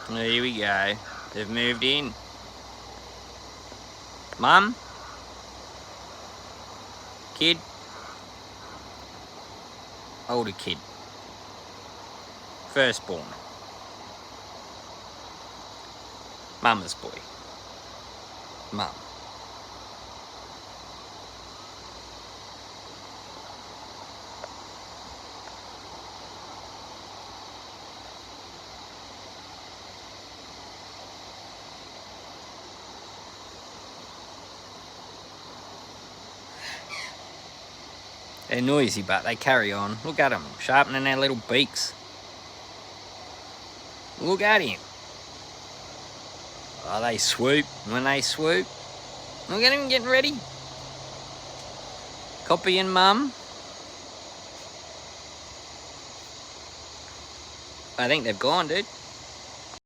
Here we go. They've moved in. Mum? Kid? Older kid. Firstborn. Mama's boy. Mum. They're noisy, but they carry on. Look at them, sharpening their little beaks. Look at him. Oh, they swoop. When they swoop, look at him getting ready. Copying Mum. I think they've gone, dude.